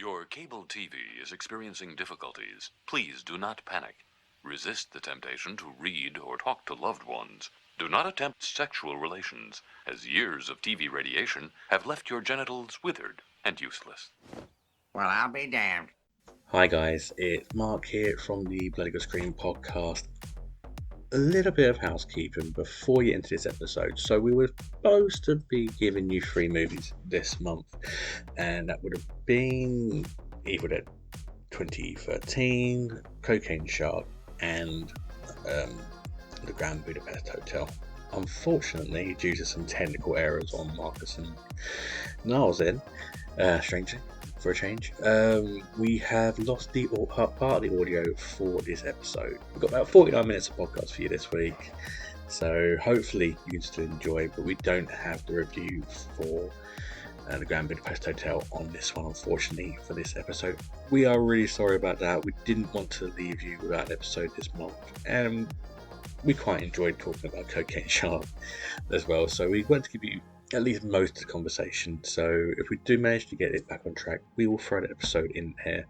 Your cable TV is experiencing difficulties. Please do not panic. Resist the temptation to read or talk to loved ones. Do not attempt sexual relations, as years of TV radiation have left your genitals withered and useless. Well, I'll be damned. Hi guys, it's Mark here from the Bloody Good Screen podcast. A little bit of housekeeping before you enter this episode. So we were supposed to be giving you 3 movies this month, and that would have been Evil Dead 2013, Cocaine Shark, and the Grand Budapest Hotel. Unfortunately, due to some technical errors on Marcus and Niall's end, strangely, for a change, we have lost the part of the audio for this episode. We've got about 49 minutes of podcast for you this week, so hopefully you can still enjoy, but we don't have the review for the Grand Budapest Hotel on this one, unfortunately, for this episode. We are really sorry about that. We didn't want to leave you without an episode this month, and we quite enjoyed talking about Cocaine Shark as well, so we want to give you at least most of the conversation. So if we do manage to get it back on track, we will throw that episode in here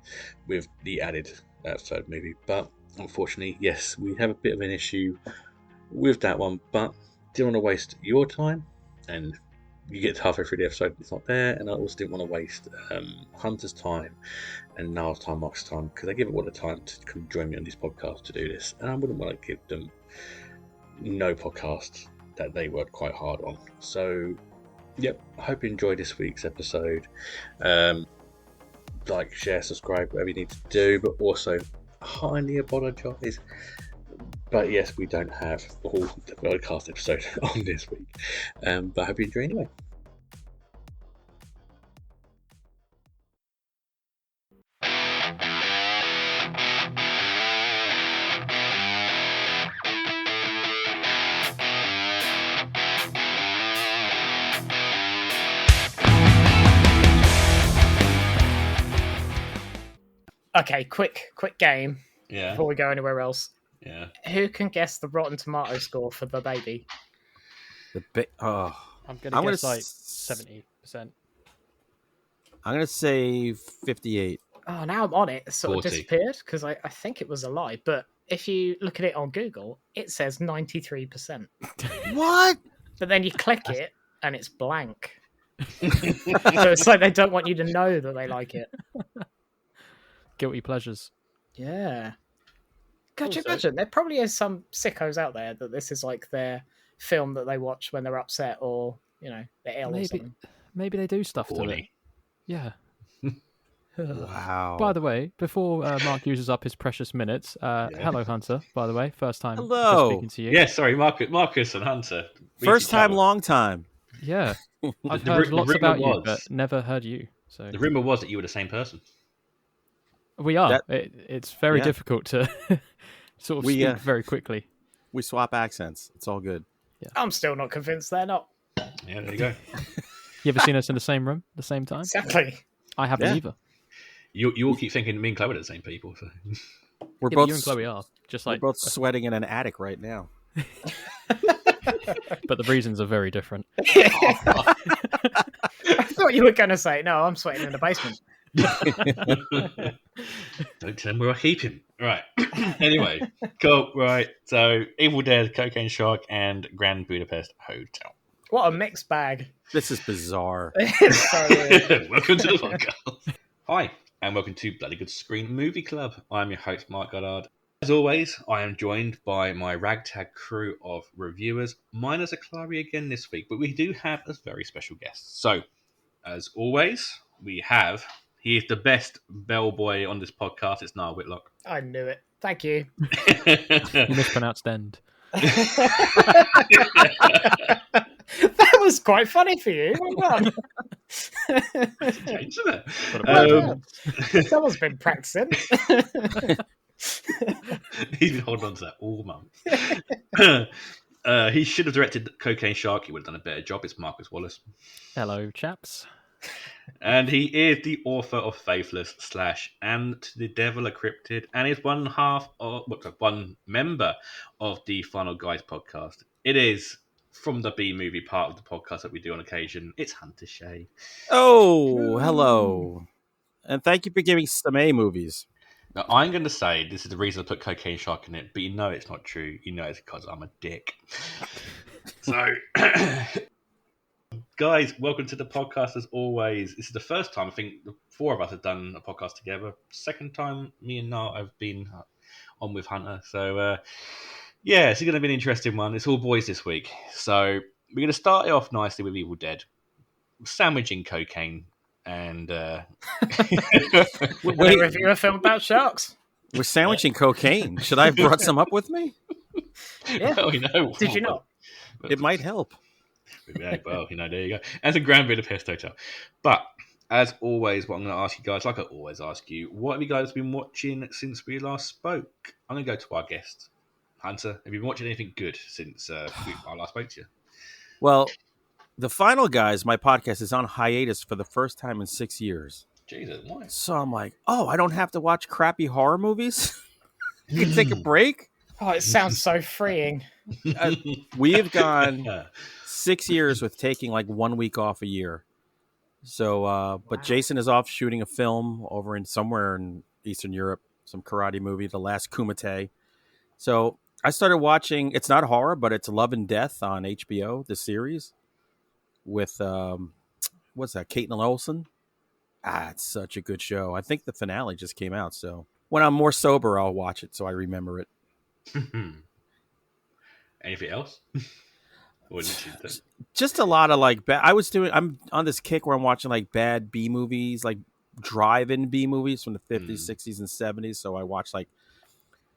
with the added third movie. But unfortunately, yes, we have a bit of an issue with that one, but didn't want to waste your time, and you get halfway through the episode and it's not there, and I also didn't want to waste Hunter's time and Niall's time, Mark's time, because they give it all the time to come join me on this podcast to do this, and I wouldn't want to give them no podcast that they worked quite hard on. So yep, I hope you enjoyed this week's episode. Like, share, subscribe, whatever you need to do, but also highly apologise, but yes, we don't have all the podcast episode on this week, but I hope you enjoy anyway. Okay, quick game. Yeah. Before we go anywhere else. Yeah. Who can guess the Rotten Tomato score for The Baby? I'm gonna guess like 70%. I'm gonna say 58. Oh, now I'm on it. It sort 40. of disappeared because I think it was a lie. But if you look at it on Google, it says 93%. What? But then you click it and it's blank. So it's like they don't want you to know that they like it. Guilty pleasures. Yeah. Could you Also- imagine? There probably is some sickos out there that this is like their film that they watch when they're upset or, you know, they're ill or something. Maybe they do stuff to it. Horny. Yeah. Wow. By the way, before Mark uses up his precious minutes, hello Hunter. By the way, first time Hello. speaking to you. Yeah, sorry, Marcus and Hunter. First time, long time. Yeah. I've The heard ru- lots the about rumour you, but was- never heard you. So The rumor was that you were the same person. we are. That- It's very Yeah. difficult to sort of We, speak very quickly. We swap accents. It's all good. I'm still not convinced they're not. Yeah, there you go. You ever seen us in the same room at the same time? Exactly. I haven't Yeah. either. You all keep thinking me and Chloe are the same people. So. We're Yeah, but both you and Chloe are just we're like, both sweating in an attic right now. but the reasons are very different. I thought you were going to say, no, I'm sweating in the basement. Don't tell him where I keep him. Right. Anyway, cool. Right. So, Evil Dead, Cocaine Shark, and Grand Budapest Hotel. What a mixed bag. This is bizarre. It's so weird. Welcome to the podcast. Hi, and welcome to Bloody Good Screen Movie Club. I'm your host, Mark Goddard. As always, I am joined by my ragtag crew of reviewers, minus a Clary again this week, but we do have a very special guest. So, as always, he is the best bellboy on this podcast. It's Niall Whitlock. I knew it. Thank you. You mispronounced end. That was quite funny for you. Well done. Change, isn't it? What a Someone's been practicing. He's been holding on to that all month. He should have directed Cocaine Shark. He would have done a better job. It's Marcus Wallace. Hello, chaps. And he is the author of Faithless / And to the Devil a Cryptid, and is one member of the Final Guys podcast. It is from the B movie part of the podcast that we do on occasion. It's Hunter Shea. Oh, hello. And thank you for giving some A movies. Now, I'm going to say this is the reason I put Cocaine Shark in it, but you know it's not true. You know it's because I'm a dick. So, guys, welcome to the podcast as always. This is the first time I think the four of us have done a podcast together. Second time me and Niall have been on with Hunter. So, yeah, it's going to be an interesting one. It's all boys this week. So, we're going to start it off nicely with Evil Dead, sandwiching cocaine. And We're review a film about sharks. We're sandwiching cocaine. Should I have brought some up with me? Yeah. well, you know, Did you not? It might help. Yeah, well, you know, there you go. As a Grand Budapest Hotel. But as always, what I'm going to ask you guys, like I always ask you, what have you guys been watching since we last spoke? I'm going to go to our guest, Hunter. Have you been watching anything good since I last spoke to you? Well, The Final Guys, my podcast, is on hiatus for the first time in 6 years. Jesus, why? So I'm like, oh, I don't have to watch crappy horror movies? I can take a break? Oh, it sounds so freeing. We have gone 6 years with taking like 1 week off a year. So, but Jason is off shooting a film over in somewhere in Eastern Europe, some karate movie, The Last Kumite. So I started watching, it's not horror, but it's Love and Death on HBO, the series. With what's that? Caitlin Olsen. It's such a good show. I think the finale just came out, so when I'm more sober, I'll watch it so I remember it. Anything else? Just a lot of like I'm on this kick where I'm watching like bad B movies, like drive-in B movies from the 50s, 60s, and 70s. So I watched like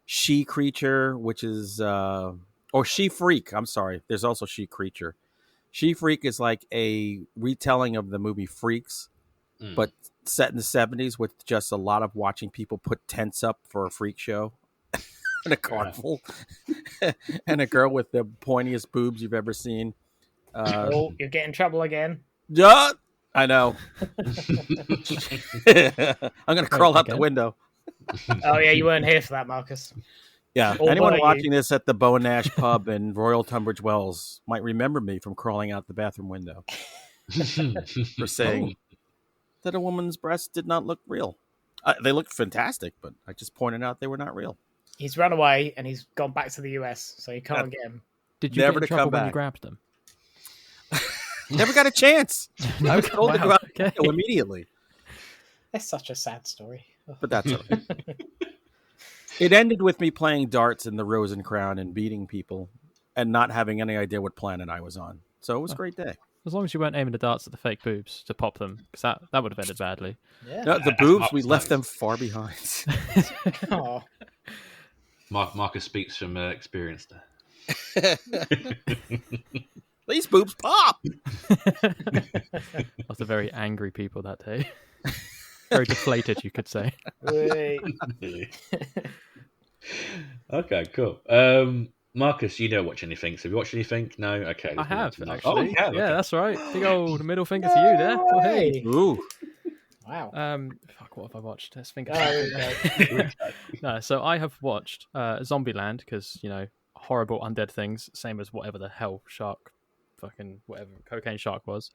She Creature, which is or She Freak. I'm sorry. There's also She Creature. She Freak is like a retelling of the movie Freaks, but set in the 70s with just a lot of watching people put tents up for a freak show in a carnival. And a girl with the pointiest boobs you've ever seen. Oh, you're getting in trouble again. Yeah, I know. I'm going to crawl out the window. Oh, yeah, you weren't here for that, Marcus. Yeah, Or anyone were watching you? this at the Bow and Nash pub in Royal Tunbridge Wells might remember me from crawling out the bathroom window for saying that a woman's breasts did not look real. They looked fantastic, but I just pointed out they were not real. He's run away and he's gone back to the US, so you can't get him. Did you Never get in to trouble come when you back. grabbed them? Never got a chance. I was told to go out okay. immediately, That's such a sad story. but that's all right. It ended with me playing darts in the Rose and Crown and beating people and not having any idea what planet I was on. So it was a great day. As long as you weren't aiming the darts at the fake boobs to pop them, because that would have ended badly. Yeah. No, the boobs, we left them far behind. Oh, Marcus speaks from experience there. These boobs pop. Lots of very angry people that day. Very deflated, you could say. wait. Okay, cool. Marcus, you don't watch anything. So have you watched anything? No? Okay. I have, No. actually. Oh, you have? Yeah, Okay. that's right. Big old middle finger to you there. Oh, hey. Ooh. Wow. Fuck, what have I watched? Let's think. Oh, there we go. No, so I have watched Zombieland because, you know, horrible undead things, same as whatever the hell shark, fucking whatever cocaine shark was.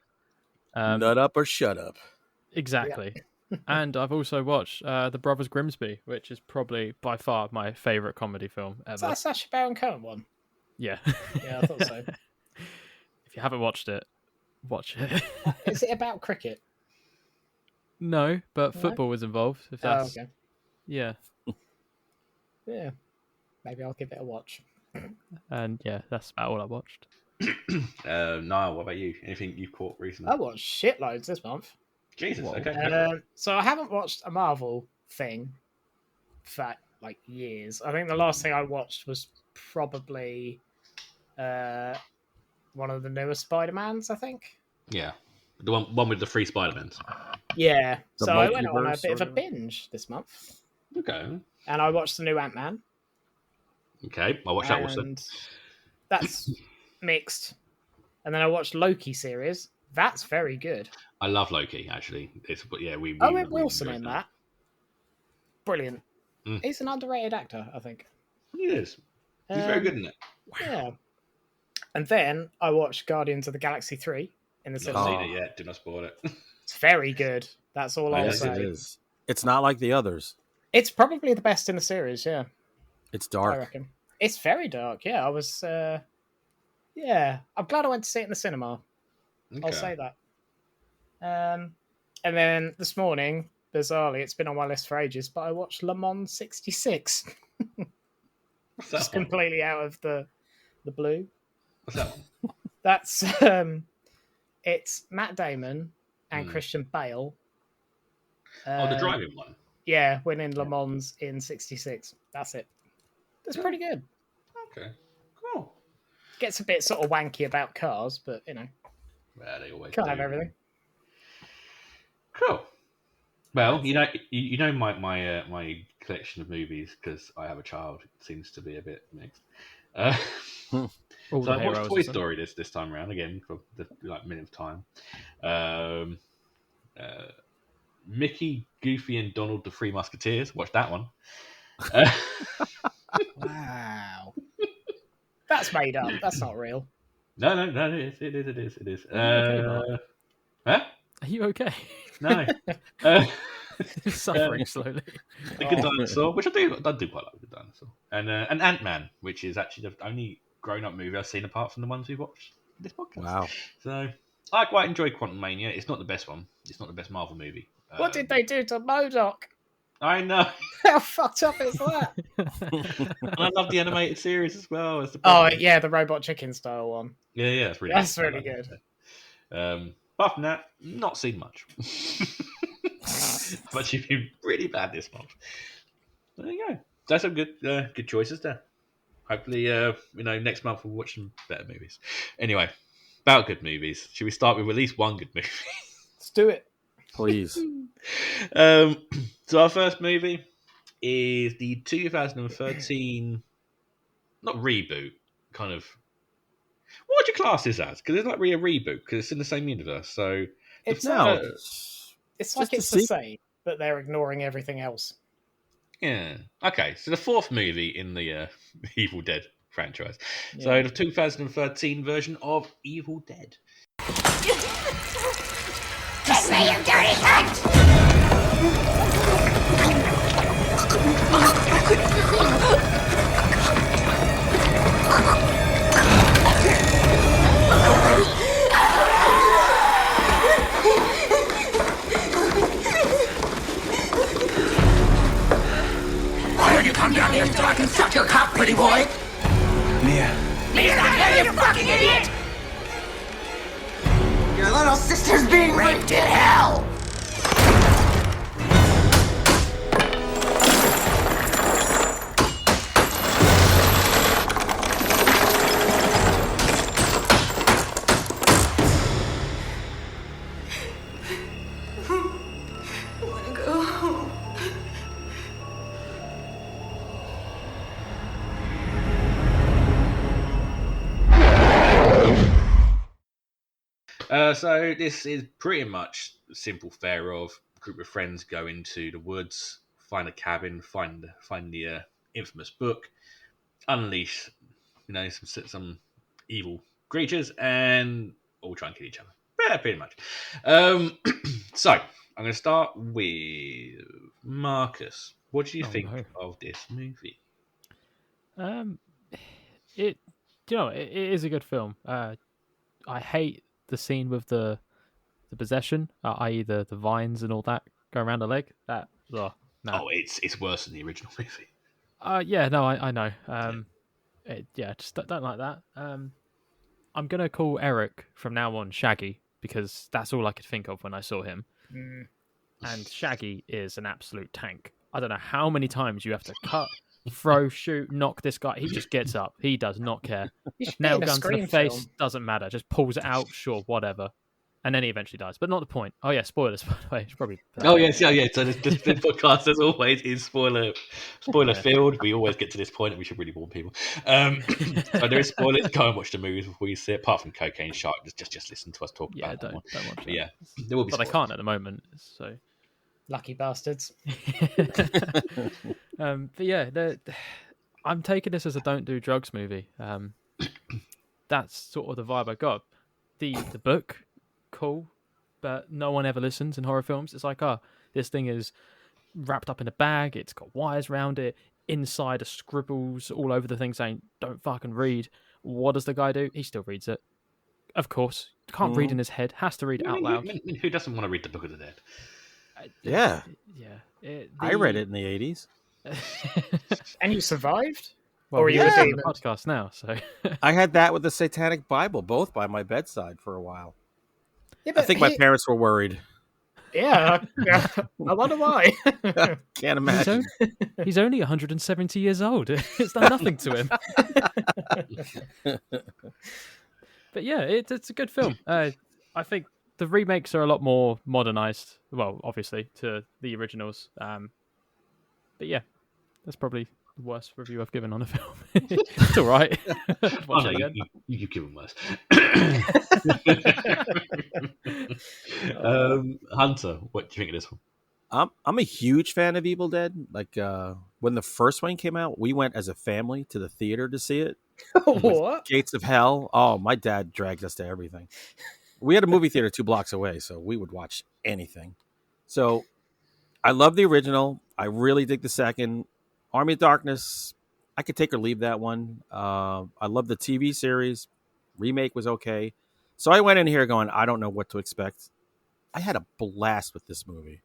Nut up or shut up. Exactly. And I've also watched The Brothers Grimsby, which is probably by far my favourite comedy film Is ever. that a Sacha Baron Cohen one? Yeah. Yeah, I thought so. If you haven't watched it, watch it. Is it about cricket? No, but No? football was involved. If that's okay. yeah, Yeah. Maybe I'll give it a watch. and yeah, that's about all I watched. Niall, what about you? Anything you've caught recently? I watched shitloads this month. Jesus, Whoa. okay. go for it. So I haven't watched a Marvel thing for like years. I think the last thing I watched was probably one of the newer Spider-Mans, I think. Yeah. The one with the three Spider-Mans. Yeah. The So I went on a multiverse bit of a sort of? binge this month. Okay. And I watched the new Ant-Man. Okay. I'll watch that also. And that's mixed. And then I watched Loki series. That's very good. I love Loki, actually. But yeah, we Owen Wilson enjoyed in that. Brilliant. Mm. He's an underrated actor, I think. He is. He's very good in it. Yeah. And then I watched Guardians of the Galaxy 3 in the Not cinema. seen it yet. Do not spoil it. It's very good. That's all I'll Yes, say. It is. It's not like the others. It's probably the best in the series. Yeah, It's I dark. reckon. It's very dark. Yeah, I was. Yeah, I'm glad I went to see it in the cinema. I'll say that. And then this morning, bizarrely, it's been on my list for ages, but I watched Le Mans 66. What's that Just one? completely out of the blue. What's that one? That's it's Matt Damon and Christian Bale. The driving one. Yeah, winning Le Mans in 66. That's it. That's pretty good. Okay, cool. Gets a bit sort of wanky about cars, but Well, they always can't do. have everything. Cool. Well, you know my collection of movies, because I have a child. It seems to be a bit mixed. So I watched Toy Story this time around again for the millionth time. Mickey, Goofy, and Donald, the Three Musketeers. Watch that one. Wow. That's made up. That's not real. No, it is. Are you okay? No. Suffering slowly. The Good Dinosaur, which I do quite like. The Good Dinosaur, and Ant-Man, which is actually the only grown-up movie I've seen apart from the ones we've watched this podcast. Wow. So I quite enjoy Quantum Mania. It's not the best one. It's not the best Marvel movie. What did they do to MODOK? I know. How fucked up is that? And I love the animated series as well. As the yeah, the Robot Chicken style one. Yeah, That's really good. Apart from that, not seen much. But you've been really bad this month. There you go. That's some good choices there. Hopefully, next month we'll watch some better movies. Anyway, about good movies. Should we start with at least one good movie? Let's do it. Please. So our first movie is the 2013, not reboot, kind of. What would you class this as? Because it's not really a reboot, because it's in the same universe. So It's No. It's like it's the same, but they're ignoring everything else. yeah, okay. So the fourth movie in the Evil Dead franchise. Yeah. So the 2013 version of Evil Dead. Kiss me, you dirty cunt! Why don't you come down here so I can suck your cock, pretty boy? Mia. Mia's not here, you fucking idiot! Your little sister's being raped in hell! I wanna go home. So this is pretty much the simple fare of a group of friends go into the woods, find a cabin, find the infamous book, unleash, some evil creatures, and all try and kill each other. Yeah, pretty much. So I'm going to start with Marcus. What do you think of this movie? It is a good film. I hate the scene with the possession, i.e. the vines and all that go around the leg. That no. Oh, it's worse than the original movie. Yeah, no, I know. Just don't like that. I'm gonna call Eric from now on Shaggy because that's all I could think of when I saw him. And Shaggy is an absolute tank. I don't know how many times you have to cut, throw, shoot, knock this guy. He just gets up. He does not care. Nail gun to the face, doesn't matter. Just pulls it out, sure, whatever. And then he eventually dies. But not the point. Oh, yeah, spoilers, by the way. It's probably... Oh, yes, yeah. So this podcast, as always, is spoiler filled. We always get to this point and we should really warn people. So there is spoilers. Go and watch the movies before you see it. Apart from Cocaine Shark, just listen to us talk about that one. Don't watch But that. there will be But I spoilers. can't at the moment, so... Lucky bastards. But yeah, I'm taking this as a don't do drugs movie. That's sort of the vibe I got. The book, cool, but no one ever listens in horror films. It's like, this thing is wrapped up in a bag. It's got wires around it. Inside are scribbles all over the thing saying, "Don't fucking read." What does the guy do? He still reads it. Of course. Can't read in his head. Has to read it out loud. Who doesn't want to read the Book of the Dead? Yeah. Yeah. I read it in the 80s. And you survived? Well, or are you we're a doing demon? the podcast now, so I had that with the Satanic Bible, both by my bedside for a while. Yeah, I think my parents were worried. Yeah, I wonder why. Can't imagine. he's only 170 years old. It's done nothing to him. But yeah, it's a good film. I think the remakes are a lot more modernized. Well, obviously to the originals. But yeah, that's probably the worst review I've given on a film. It's all right. Watch it again. You've given worse. Hunter, what do you think of this one? I'm a huge fan of Evil Dead. Like when the first one came out, we went as a family to the theater to see it. What? Gates of Hell. Oh, my dad dragged us to everything. We had a movie theater 2 blocks away, so we would watch anything. So I love the original. I really dig the second. Army of Darkness, I could take or leave that one. I love the TV series. Remake was okay. So I went in here going, I don't know what to expect. I had a blast with this movie.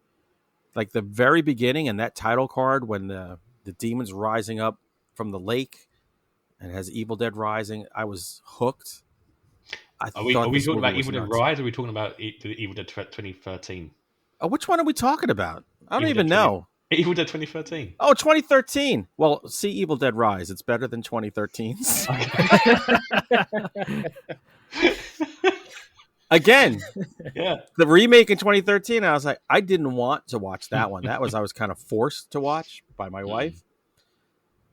Like the very beginning and that title card when the demon's rising up from the lake and has Evil Dead Rising, I was hooked. Are we talking about Evil Dead Rise or are we talking about Evil Dead 2013? Oh, which one are we talking about? I don't even know. Evil Dead 2013. Oh, 2013. Well, see Evil Dead Rise. It's better than 2013's. Again, yeah. The remake in 2013, I was like, I didn't want to watch that one. I was kind of forced to watch by my wife.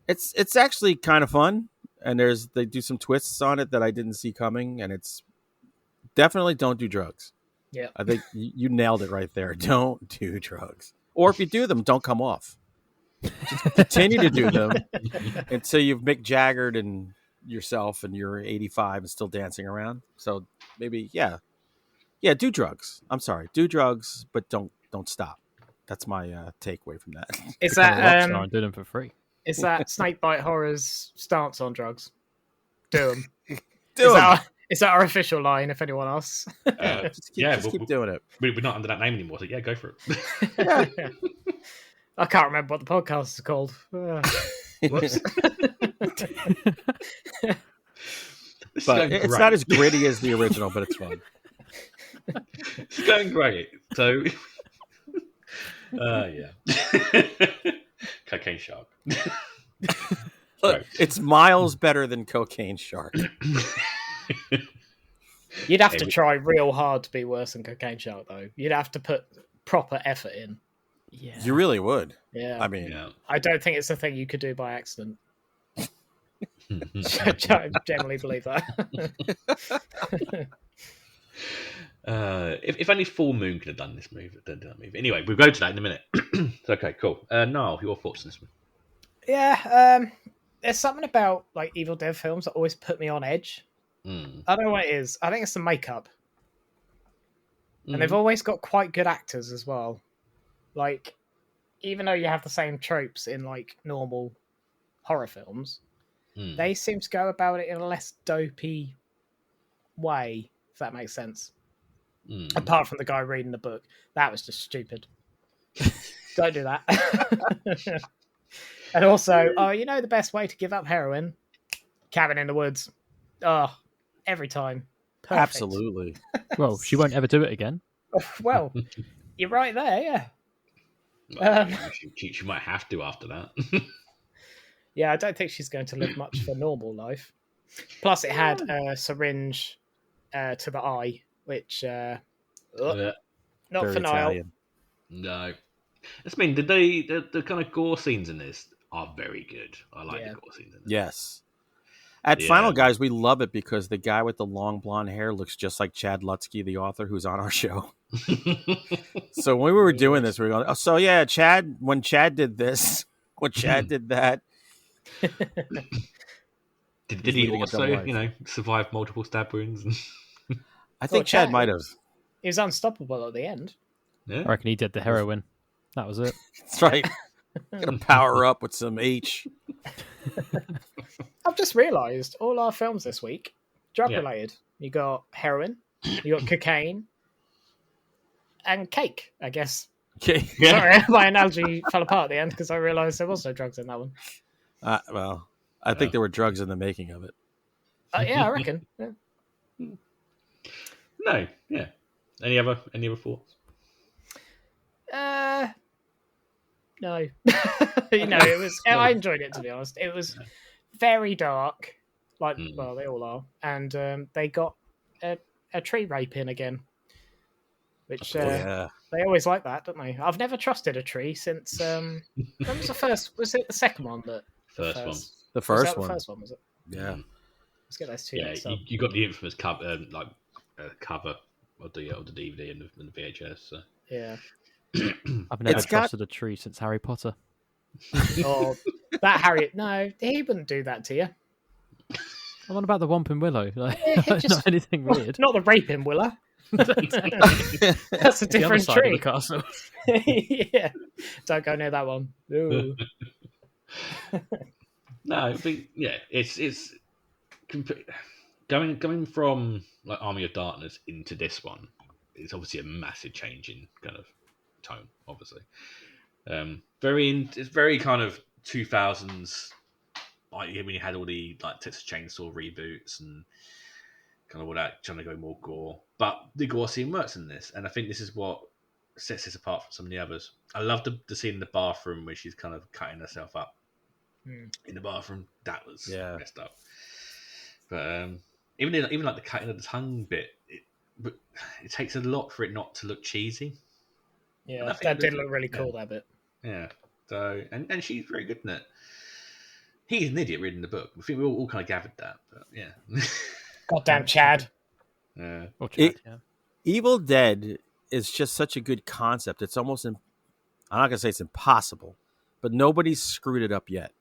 It's actually kind of fun. And they do some twists on it that I didn't see coming. And it's definitely don't do drugs. Yeah. I think you nailed it right there. Don't do drugs. Or if you do them, don't come off. Just continue to do them until you've Mick Jaggered and yourself and you're 85 and still dancing around. So maybe, yeah, do drugs. I'm sorry. Do drugs, but don't stop. That's my takeaway from that. Is that and do them for free? Is that Snakebite Horror's stance on drugs? Do them. Is that our official line? If anyone asks, just keep doing it. We're not under that name anymore, so yeah, go for it. Yeah. I can't remember what the podcast is called. Whoops. But it's not as gritty as the original, but it's fun. It's going great. So, yeah. Cocaine Shark. Look, it's miles better than Cocaine Shark. You'd have to try real hard to be worse than Cocaine Shark, though. You'd have to put proper effort in. Yeah, you really would. Yeah, I mean, I don't think it's a thing you could do by accident. I generally believe that. If only Full Moon could have done this movie. Anyway, we'll go to that in a minute. Okay, cool. Niall, your thoughts on this one? Yeah, there's something about like Evil Dead films that always put me on edge. I don't know what it is. I think it's the makeup. And they've always got quite good actors as well. Like, even though you have the same tropes in like normal horror films, they seem to go about it in a less dopey way, if that makes sense. Apart from the guy reading the book. That was just stupid. Don't do that. And also, the best way to give up heroin? Cabin in the Woods. Oh, every time. Perfect. Absolutely. Well, she won't ever do it again. Well, you're right there, yeah. Well, she might have to after that. Yeah, I don't think she's going to live much for normal life. Plus, it had a syringe to the eye, which not Very for Niall. Italian. No. I mean, the kind of gore scenes in this are very good. I like the gore scenes in this. Yes. At Final Guys, we love it because the guy with the long blonde hair looks just like Chad Lutzke, the author, who's on our show. So when we were doing this, we were going, so yeah, Chad, when Chad did this, when Chad did that. Did he also, survive multiple stab wounds? I think Chad might have. He was unstoppable at the end. Yeah. I reckon he did the heroin. That was it. That's right. Gonna power up with some H. I've just realised all our films this week, drug related. You got heroin, you got cocaine, and cake, I guess. Okay. Sorry, my analogy fell apart at the end because I realised there was no drugs in that one. Well, I think there were drugs in the making of it. Yeah, I reckon. Yeah. No, yeah. Any other thoughts? No. It was. I enjoyed it, to be honest. It was very dark, like well, they all are, and they got a tree rape in again, which they always like that, don't they? I've never trusted a tree since. When was the first? Was it the second one that? First one. The first one. The first one was it? Yeah. Let's get those two. Yeah, you got the infamous cover, cover of the DVD and the VHS. So. Yeah. I've never trusted a tree since Harry Potter. Oh, that Harriet! No, he wouldn't do that to you. I'm on about the Whomping Willow. Like, not anything weird. Not the raping willow. That's a different the other tree. side of the castle. Yeah, don't go near that one. Ooh. No, but yeah, it's going from like Army of Darkness into this one. It's obviously a massive change in kind of tone, obviously. It's very kind of 2000s, like when you had all the like Texas Chainsaw reboots and kind of all that, trying to go more gore. But the gore scene works in this, and I think this is what sets this apart from some of the others. I love the scene in the bathroom where she's kind of cutting herself up in the bathroom. That was messed up. But even like the cutting of the tongue bit, it takes a lot for it not to look cheesy. Yeah, that did look really cool, that bit. Yeah. So and she's very good in it. He's an idiot reading the book. I think we all kind of gathered that. But yeah. Goddamn Chad. Yeah. Or Chad, yeah. Evil Dead is just such a good concept. It's almost I'm not gonna say it's impossible, but nobody's screwed it up yet.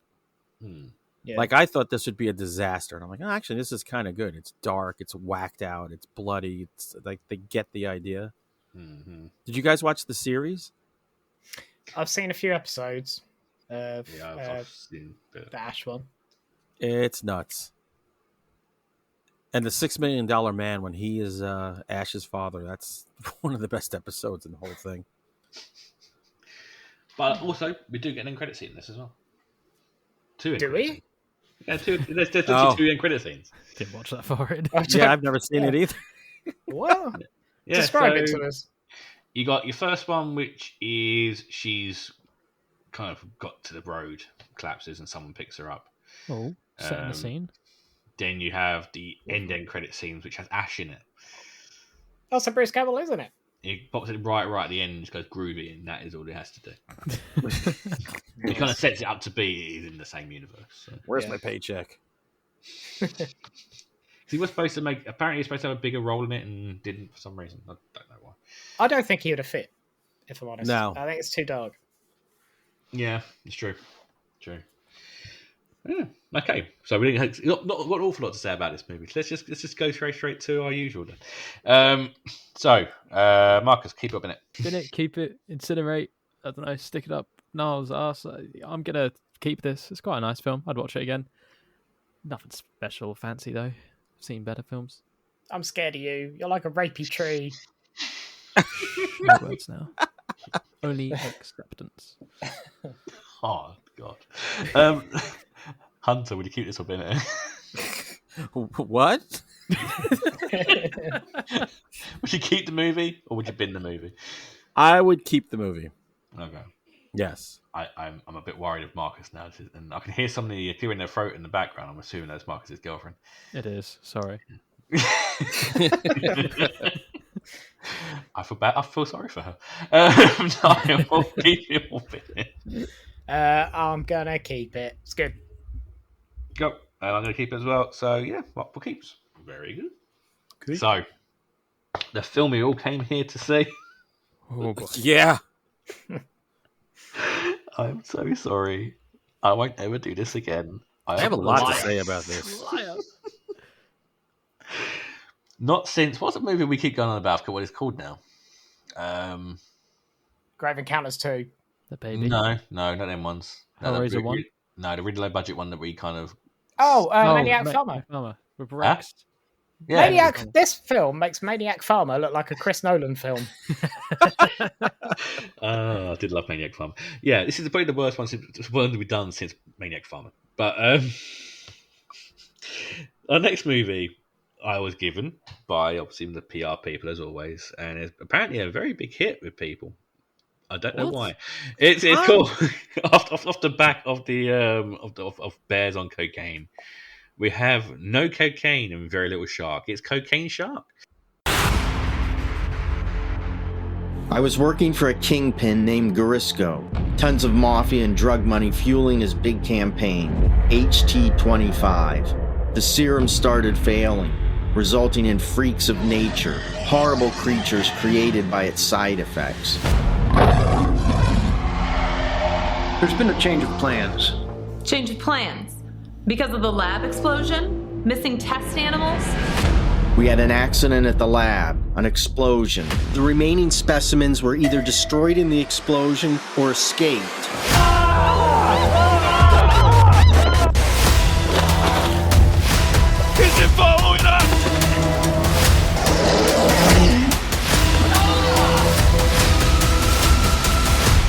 Yeah. Like I thought this would be a disaster, and I'm like, oh, actually, this is kind of good. It's dark, it's whacked out, it's bloody. It's like they get the idea. Mm-hmm. Did you guys watch the series? I've seen a few episodes of I've seen the Ash one. It's nuts. And the $6 Million Man, when he is Ash's father, that's one of the best episodes in the whole thing. But also, we do get an end credit scene in this as well. Do we? Yeah, there's literally 2 end credit scenes. Didn't watch that far in. Yeah, I've never seen it either. Wow. Yeah, Describe it to us. You got your first one, which is she's kind of got to the road, collapses, and someone picks her up. Oh, setting the scene. Then you have the end credit scenes, which has Ash in it. Oh, so Bruce Campbell, isn't it? It pops it right at the end and just goes groovy, and that is all it has to do. It kind of sets it up to be in the same universe. So. Where's my paycheck? He was supposed to apparently he was supposed to have a bigger role in it and didn't for some reason. I don't know why. I don't think he would have fit, if I'm honest. No. I think it's too dark. Yeah, it's true. True. Yeah. Okay, so we didn't not got an awful lot to say about this movie. Let's just go straight to our usual then. Marcus, keep it up in it. Spin it, keep it, incinerate. I don't know, stick it up Niall's ass. I'm gonna keep this. It's quite a nice film. I'd watch it again. Nothing special, or fancy though. I've seen better films. I'm scared of you. You're like a rapey tree. No words now. Only acceptance. Oh God. Hunter, would you keep this up in it? What? Would you keep the movie or would you bin the movie? I would keep the movie. Okay. Yes. I'm a bit worried of Marcus now, and I can hear somebody clearing their throat in the background. I'm assuming that's Marcus's girlfriend. It is. Sorry. I feel bad. I feel sorry for her. I will keep it all in. I'm gonna keep it. It's good. Go. And I'm gonna keep it as well. So yeah, multiple keeps. Very good. Okay. So the film we all came here to see. Oh boy. Yeah. I'm so sorry. I won't ever do this again. I have a lot to say about this. Not since what's the movie we keep going on about? I forget what it's called now. Grave Encounters 2. The baby. No, not them ones. No, Hellraiser 1? No, the really low budget one that we kind of... Maniac Farmer. With Rex. Yeah. Maniac. This film makes Maniac Farmer look like a Chris Nolan film. I did love Maniac Farmer. Yeah, this is probably the worst one we've done since Maniac Farmer. But our next movie I was given by obviously the PR people as always, and it's apparently a very big hit with people. I don't know why. It's cool. off the back of the of Bears on Cocaine. We have no cocaine and very little shark. It's Cocaine Shark. I was working for a kingpin named Garisco. Tons of mafia and drug money fueling his big campaign, HT25. The serum started failing, resulting in freaks of nature, horrible creatures created by its side effects. There's been a change of plans. Change of plans? Because of the lab explosion? Missing test animals? We had an accident at the lab, an explosion. The remaining specimens were either destroyed in the explosion or escaped. Is it following us?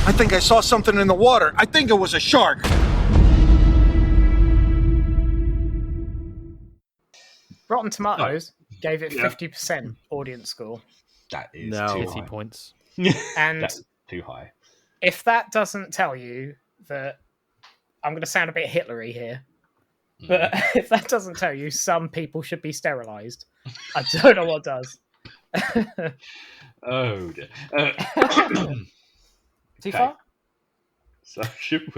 I think I saw something in the water. I think it was a shark. Rotten Tomatoes gave it 50% audience score. That is too 50 high. Points. And that's too high. If that doesn't tell you that, I'm going to sound a bit Hitlery here, but if that doesn't tell you some people should be sterilized, I don't know what does. Oh dear. Too far? So should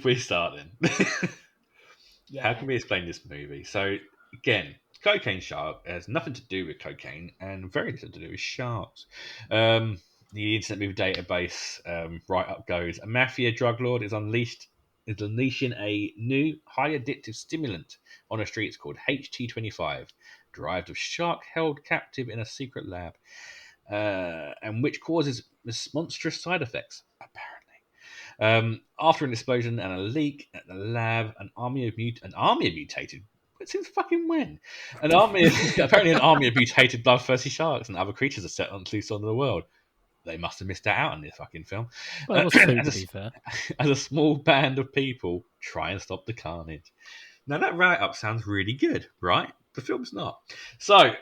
we start then? How can we explain this movie? So again, Cocaine Shark has nothing to do with cocaine and very little to do with sharks. The Internet Movie Database write-up goes: a mafia drug lord is unleashing a new, high addictive stimulant on the streets called HT25, derived of shark held captive in a secret lab, and which causes monstrous side effects, apparently. After an explosion and a leak at the lab, an army of mutated. Since fucking when? Apparently an army of mutated bloodthirsty sharks and other creatures are set on loose on the world. They must have missed out on this fucking film. Well, it was soon, to be fair. As a small band of people try and stop the carnage. Now that write-up sounds really good, right? The film's not. So,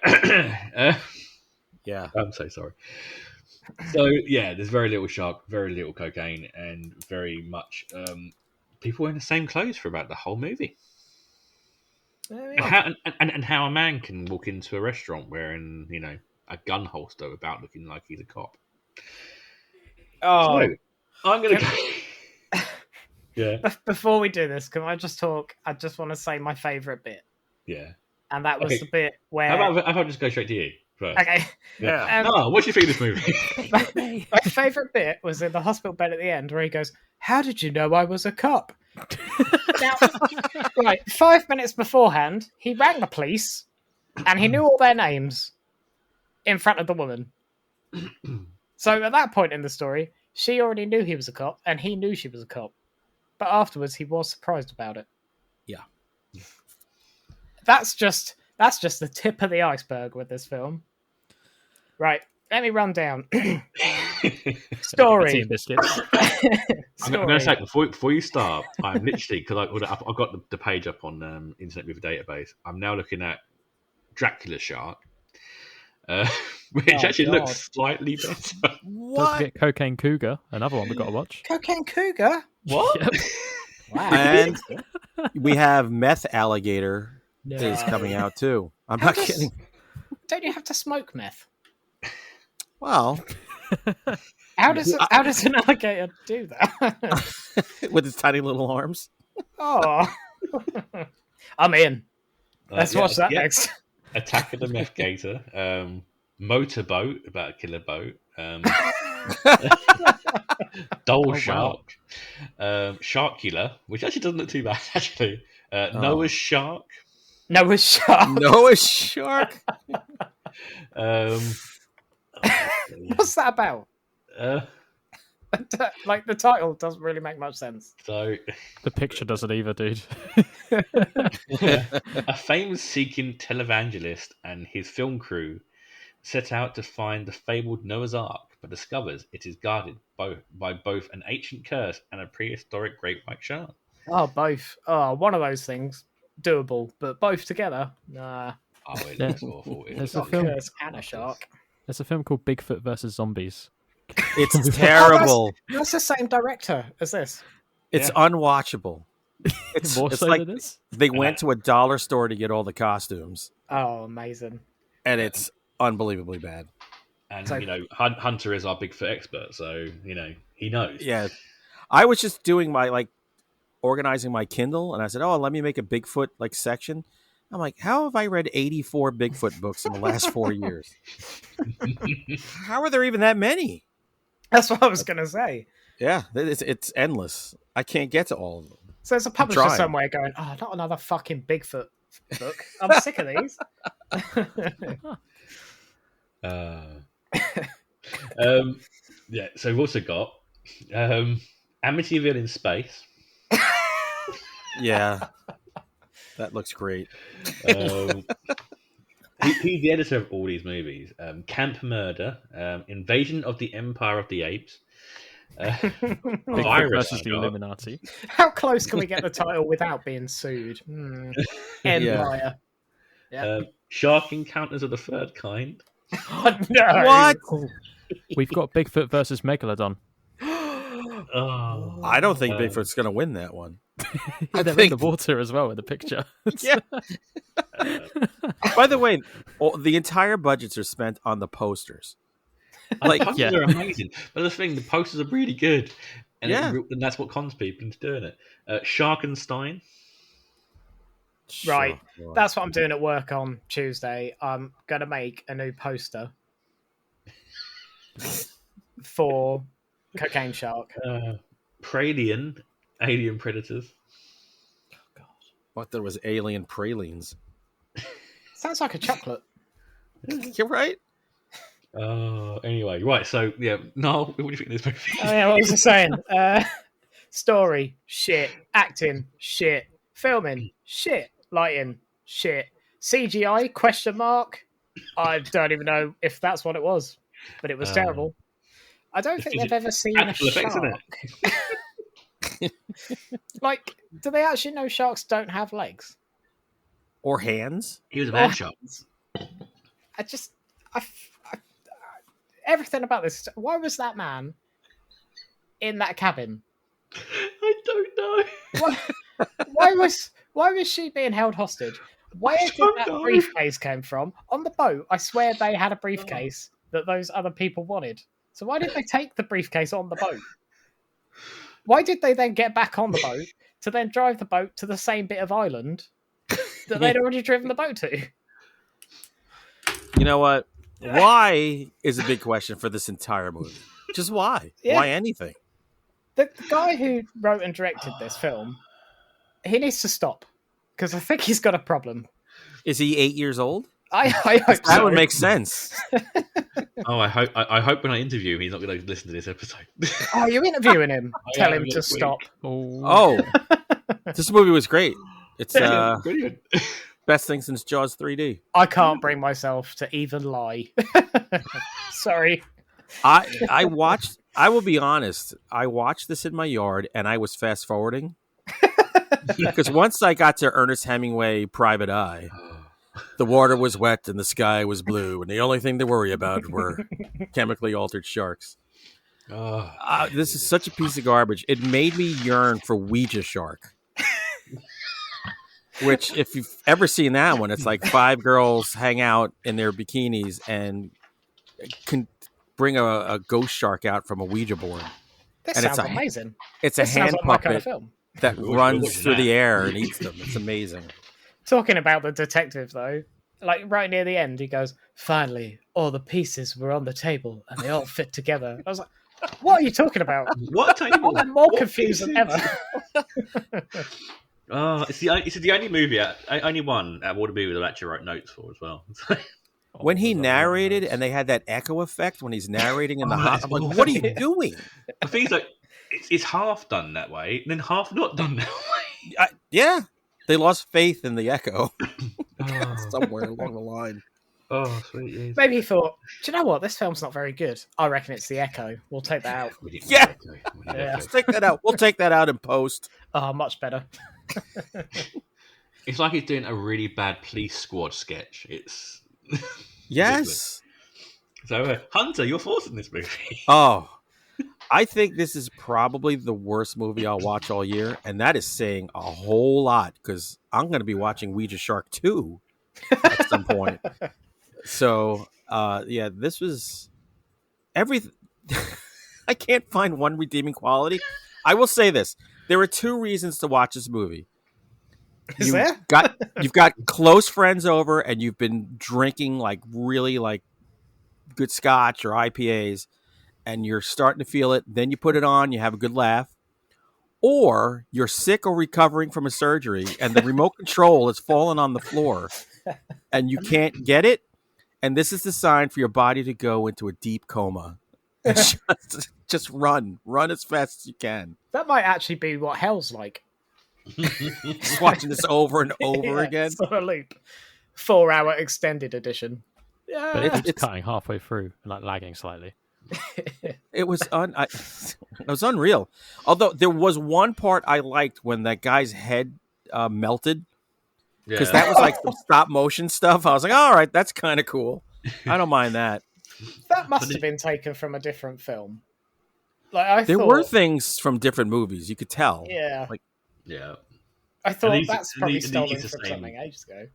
yeah, I'm so sorry. So yeah, there's very little shark, very little cocaine, and very much people wearing the same clothes for about the whole movie. And how a man can walk into a restaurant wearing, a gun holster without looking like he's a cop. Oh, so, I'm gonna go. Yeah. Before we do this, can I just talk? I just want to say my favourite bit. Yeah. And that was the bit where. How about I just go straight to you first? Okay. Yeah. What do you think of this movie? My favourite bit was in the hospital bed at the end where he goes, "How did you know I was a cop?" Now, right, 5 minutes beforehand, he rang the police and he knew all their names in front of the woman. So at that point in the story, she already knew he was a cop and he knew she was a cop. But afterwards, he was surprised about it. Yeah. That's just the tip of the iceberg with this film. Right, let me run down. Story. Biscuits. I'm going to say, before you start, I'm literally, because I've got the page up on Internet Movie Database, I'm now looking at Dracula Shark, which actually looks slightly better. What? Don't forget Cocaine Cougar, another one we've got to watch. Cocaine Cougar? What? Yep. Wow. And we have Meth Alligator is coming out too. I'm not kidding. Don't you have to smoke meth? Well, how does an alligator do that? With his tiny little arms. Oh, I'm in. Let's watch that next. Attack of the Meth Gator, Motorboat, about a killer boat, Dole Shark, Sharkula, which actually doesn't look too bad, actually. Noah's Shark. Noah's Shark. Noah's Shark. What's that about? Like the title doesn't really make much sense. So the picture doesn't either, dude. A fame-seeking televangelist and his film crew set out to find the fabled Noah's Ark, but discovers it is guarded by both an ancient curse and a prehistoric great white shark. Oh, both. Oh, one of those things doable, but both together, nah. Oh, it's awful. There's a film and a shark. There's a film called Bigfoot versus Zombies. It's terrible. That's the same director as this. It's unwatchable. It's like they went to a dollar store to get all the costumes. Oh, amazing! And it's unbelievably bad. And Hunter is our Bigfoot expert, so he knows. Yeah, I was just doing my organizing my Kindle, and I said, "Oh, let me make a Bigfoot section." I'm like, how have I read 84 Bigfoot books in the last 4 years? How are there even that many? That's what I was going to say. Yeah, it's endless. I can't get to all of them. So there's a publisher somewhere going, oh, not another fucking Bigfoot book. I'm sick of these. Yeah, so we've also got Amityville in Space. Yeah. That looks great. He's the editor of all these movies. Camp Murder, Invasion of the Empire of the Apes, Bigfoot versus the Illuminati. How close can we get the title without being sued? Empire. Yeah. Shark Encounters of the Third Kind. Oh, no. What? We've got Bigfoot versus Megalodon. Oh, I don't think Bigfoot's going to win that one. They're in the water as well in the picture. Yeah. By the way, the entire budgets are spent on the posters. The posters are amazing. But the posters are really good. And that's what cons people into doing it. Sharkenstein. Right. Sure. That's what I'm doing at work on Tuesday. I'm going to make a new poster for Cocaine Shark. Pralien, Alien Predators. Oh, God. What, there was Alien Pralines? Sounds like a chocolate. You're right. Anyway, right, so, Niall, what do you think of this movie? What was I saying? Story, shit. Acting, shit. Filming, shit. Lighting, shit. CGI, question mark. I don't even know if that's what it was, but it was terrible. I don't think they've ever seen a shark. Do they actually know sharks don't have legs? Or hands? He was a man shark. Everything about this. Why was that man in that cabin? I don't know. Why was she being held hostage? Where did that briefcase came from? On the boat, I swear they had a briefcase that those other people wanted. So why did they take the briefcase on the boat? Why did they then get back on the boat to then drive the boat to the same bit of island that they'd already driven the boat to? You know what? Why is a big question for this entire movie. Just why? Yeah. Why anything? The guy who wrote and directed this film, he needs to stop. Because I think he's got a problem. Is he 8 years old? I hope that would make sense. I hope when I interview him, he's not going to listen to this episode. Oh, you're interviewing him? Tell him to stop. Oh. This movie was great. It's brilliant. Best thing since Jaws 3D. I can't bring myself to even lie. Sorry. I will be honest, I watched this in my yard and I was fast forwarding. Because once I got to Ernest Hemingway, Private Eye, the water was wet and the sky was blue, and the only thing to worry about were chemically altered sharks. This is such a piece of garbage. It made me yearn for Ouija Shark. Which, if you've ever seen that one, it's like 5 girls hang out in their bikinis and can bring a ghost shark out from a Ouija board. This sounds amazing. It's a hand puppet kind of film that runs through the air and eats them. It's amazing. Talking about the detective, though, right near the end, he goes, "Finally, all the pieces were on the table and they all fit together." I was like, what are you talking about? What table? I'm more confused than ever. It's the only movie, only one at Waterbury that I actually wrote notes for as well. When he narrated and they had that echo effect when he's narrating in the house, I'm like, what are you doing? The thing's like, it's half done that way, and then half not done that way. Yeah. They lost faith in the echo somewhere along the line. Oh, sweet. Yes. Maybe he thought, do you know what? This film's not very good. I reckon it's the echo. We'll take that out. Yeah. Let's take that out. We'll take that out in post. Oh, much better. It's like he's doing a really bad Police Squad sketch. It's yes. So, Hunter, your thoughts on this movie? Oh, I think this is probably the worst movie I'll watch all year, and that is saying a whole lot because I'm going to be watching Ouija Shark 2 at some point. So, yeah, this was everything. I can't find one redeeming quality. I will say this: there are two reasons to watch this movie. You've got close friends over, and you've been drinking like really like good scotch or IPAs, and you're starting to feel it. Then you put it on, you have a good laugh. Or you're sick or recovering from a surgery, and the remote control is fallen on the floor, and you can't get it. And this is the sign for your body to go into a deep coma. Just run as fast as you can. That might actually be what hell's like. Just watching this over and over again. It's on a loop. 4-hour extended edition. Yeah, but it's cutting halfway through, like lagging slightly. It was unreal. Although there was one part I liked when that guy's head melted. Because that was like some stop motion stuff. I was like, all right, that's kind of cool. I don't mind that. That must have been taken from a different film. Like there were things from different movies. You could tell. Yeah. Yeah. I thought that's probably stolen from something ages ago.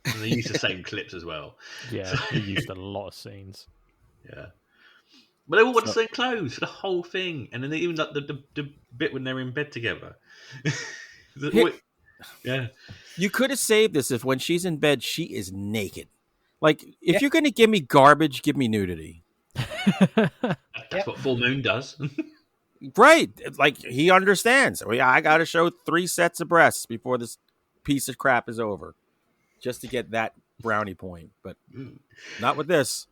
And they used the same clips as well. Yeah, they used a lot of scenes. Yeah. But they all wore the same clothes for the whole thing. And then even like the bit when they're in bed together. Yeah. You could have saved this if when she's in bed, she is naked. Like, if you're going to give me garbage, give me nudity. That's what Full Moon does. Right. Like, he understands. I got to show 3 sets of breasts before this piece of crap is over. Just to get that brownie point. But not with this.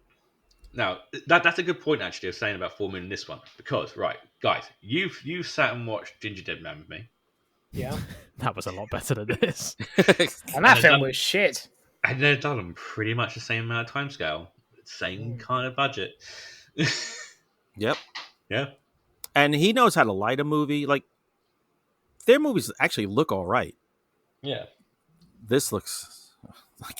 Now, that's a good point, actually, of saying about Full Moon in this one. Because, right, guys, you've sat and watched Ginger Dead Man with me. Yeah. That was a lot better than this. And that film was shit. And they're done on pretty much the same amount of timescale. Same kind of budget. Yep. Yeah. And he knows how to light a movie. Like, their movies actually look all right. Yeah. This looks...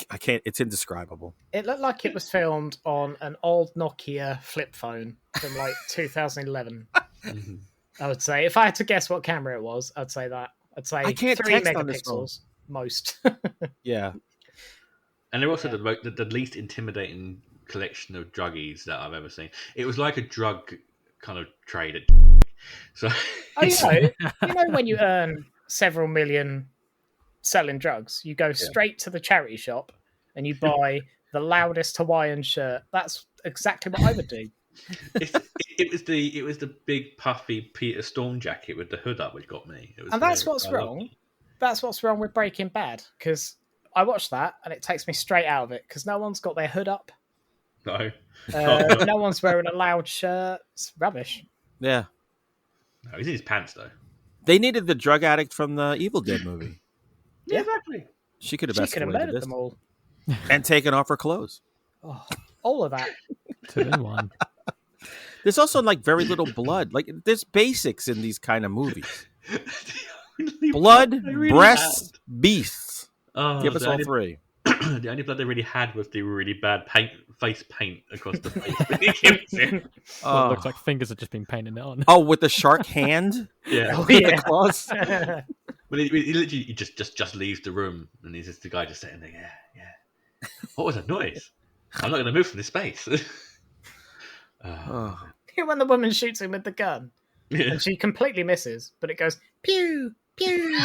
I can't... It's indescribable. It looked like it was filmed on an old Nokia flip phone from, like, 2011. I would say. If I had to guess what camera it was, I'd say that. I'd say I can't 3 text on this megapixels, most. Yeah. And they're also the least intimidating collection of druggies that I've ever seen. It was like a drug kind of trade. So, you know when you earn several million selling drugs, you go straight to the charity shop and you buy the loudest Hawaiian shirt. That's exactly what I would do. It was the big puffy Peter Storm jacket with the hood up which got me. And that's what's wrong. That's what's wrong with Breaking Bad, because I watched that and it takes me straight out of it because no one's got their hood up. No. No one's wearing a loud shirt. It's rubbish. Yeah. No, he's in his pants though. They needed the drug addict from the Evil Dead movie. Yeah, exactly. She could have murdered them all and taken off her clothes. Oh, all of that. 2 in 1. There's also like very little blood. Like there's basics in these kind of movies. Blood, breasts, beasts. Give us all 3. The only blood they really had was the really bad face paint across the face. It looks like fingers have just been painting it on. Oh, with the shark hand? Yeah. With the claws? But he literally just leaves the room and he's just the guy just sitting there. Yeah. What was that noise? I'm not going to move from this space. When the woman shoots him with the gun and she completely misses, but it goes pew pew.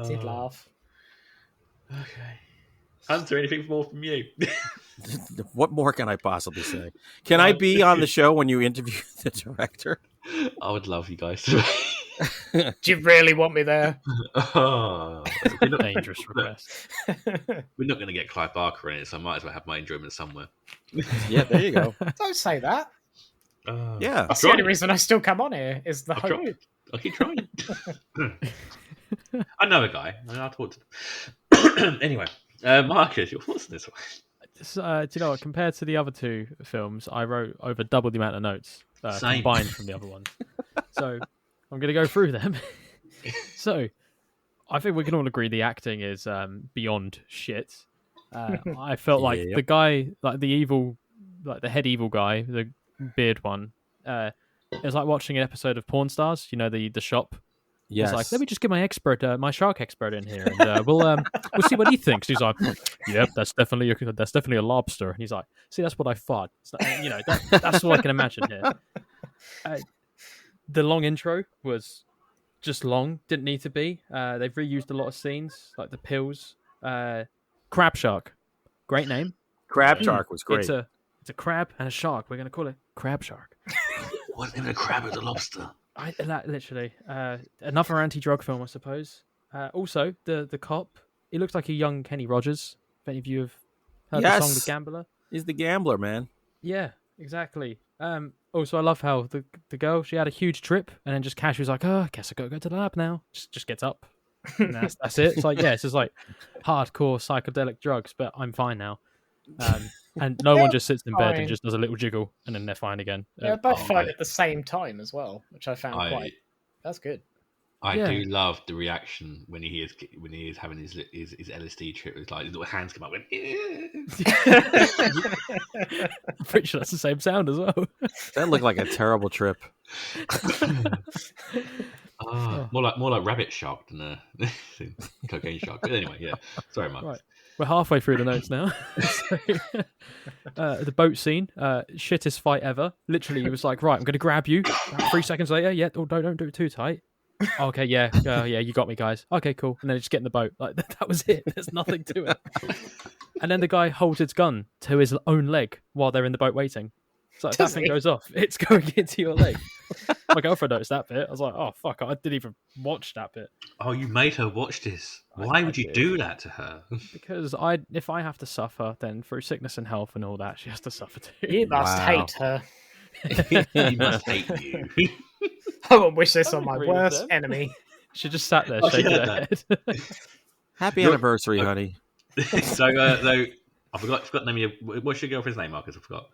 Did laugh. Okay. Hunter, anything more from you? What more can I possibly say? Can I be on the show when you interview the director? I would love you guys to. Do you really want me there? Oh, Dangerous request. we're not going to get Clive Barker in it, so I might as well have my enjoyment somewhere. Yeah, there you go. Don't say that. Yeah. That's the only reason I still come on here is the hope. I'll keep trying. I know a guy. I'll talk to them. Anyway, Marcus, your thoughts on this one? Do you know what? Compared to the other two films, I wrote over double the amount of notes combined from the other ones. So I'm going to go through them. So I think we can all agree the acting is beyond shit. I felt like the guy, like the evil, like the head evil guy, the beard one. It was like watching an episode of Pawn Stars. You know, the shop. Yes. He's like, let me just get my shark expert in here, and we'll see what he thinks. He's like, yep, that's definitely a lobster. And he's like, see, that's what I thought. So, that's what I can imagine here. The long intro was just long, didn't need to be. They've reused a lot of scenes, like the pills. Crab Shark, great name. Crab Shark was great. It's a crab and a shark. We're gonna call it Crab Shark. Wasn't even a crab, it was a lobster. Literally another anti-drug film, I suppose. Also, the cop, he looks like a young Kenny Rogers. If any of you have heard the song "The Gambler," he's the gambler, man. Yeah, exactly. Also, I love how the girl, she had a huge trip and then just casually was like, "Oh, I guess I gotta go to the lab now." Just gets up. And that's it. It's like, yeah, it's just like hardcore psychedelic drugs, but I'm fine now. And no one just sits in bed and just does a little jiggle, and then they're fine again. They're both fine at the same time as well, which I found that's good. I do love the reaction when he is having his LSD trip. It's like his little hands come up and I'm pretty sure that's the same sound as well. That looked like a terrible trip. More like rabbit shark than a cocaine shark. But anyway, yeah. Sorry, Mark. Right. We're halfway through the notes now. The boat scene, shittest fight ever. Literally, he was like, "Right, I'm going to grab you." 3 seconds later, don't do it too tight. Okay, yeah, you got me, guys. Okay, cool. And then just get in the boat. Like that was it. There's nothing to it. And then the guy holds his gun to his own leg while they're in the boat waiting. So if that thing goes off, it's going into your leg. My girlfriend noticed that bit. I was like, oh, fuck, I didn't even watch that bit. Oh, you made her watch this. Why would you do that to her? Because if I have to suffer, then through sickness and health and all that, she has to suffer too. You must hate her. He must hate you. I won't wish this on my worst enemy. She just sat there shaking her head. Happy anniversary, honey. So I forgot the name of your... What's your girlfriend's name, Marcus? I forgot.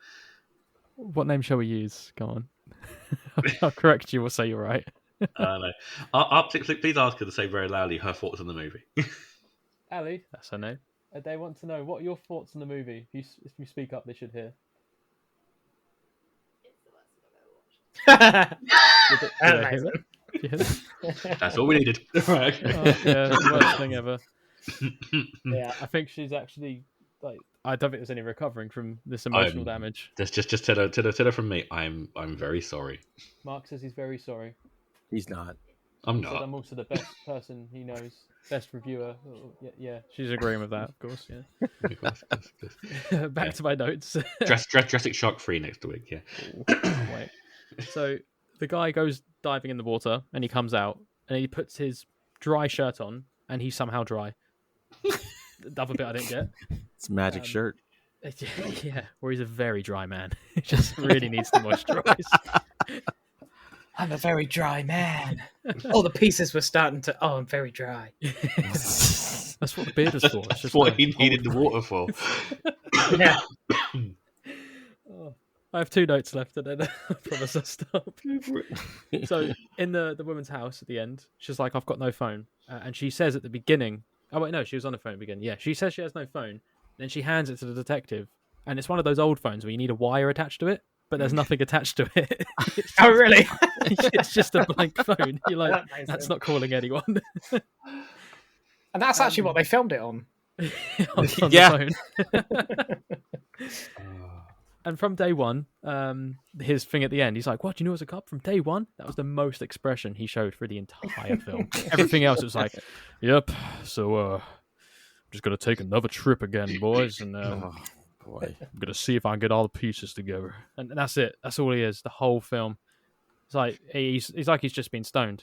What name shall we use? Go on. I'll correct you. We'll say you're right. No. Please ask her to say very loudly her thoughts on the movie. Ali, that's her name. They want to know, what are your thoughts on the movie? If you speak up, they should hear. That's all we needed. Right, okay. Yeah, the worst thing ever. Yeah, I think she's actually like. I don't think there's any recovering from this emotional damage. Just tell her from me. I'm very sorry. Mark says he's very sorry. He's not. I'm not. I'm also the best person he knows. Best reviewer. Yeah, she's agreeing with that, of course. Yeah. Of course. Back to my notes. Jurassic Shark 3 next week. Yeah. Wait. So the guy goes diving in the water and he comes out and he puts his dry shirt on and he's somehow dry. The other bit I didn't get. It's a magic shirt. Yeah, or he's a very dry man. He just really needs to moisturize. I'm a very dry man. All the pieces were starting to... Oh, I'm very dry. That's what the beard is for. That's what he needed the water for. Yeah. I have 2 notes left and then I promise I'll stop. So, in the woman's house at the end, she's like, I've got no phone. And she says at the beginning... Oh, wait, no, she was on the phone at the beginning. Yeah, she says she has no phone. Then she hands it to the detective. And it's one of those old phones where you need a wire attached to it, but there's nothing attached to it. Oh, really? It's just a blank phone. You're like, that's not calling anyone. And that's actually what they filmed it on. on the phone. And from day one, his thing at the end, he's like, what, do you know as a cop from day one? That was the most expression he showed for the entire film. Everything else, it was like, yep, so I'm just going to take another trip again, boys, and I'm going to see if I can get all the pieces together. And that's it. That's all he is, the whole film. It's like he's like he's just been stoned.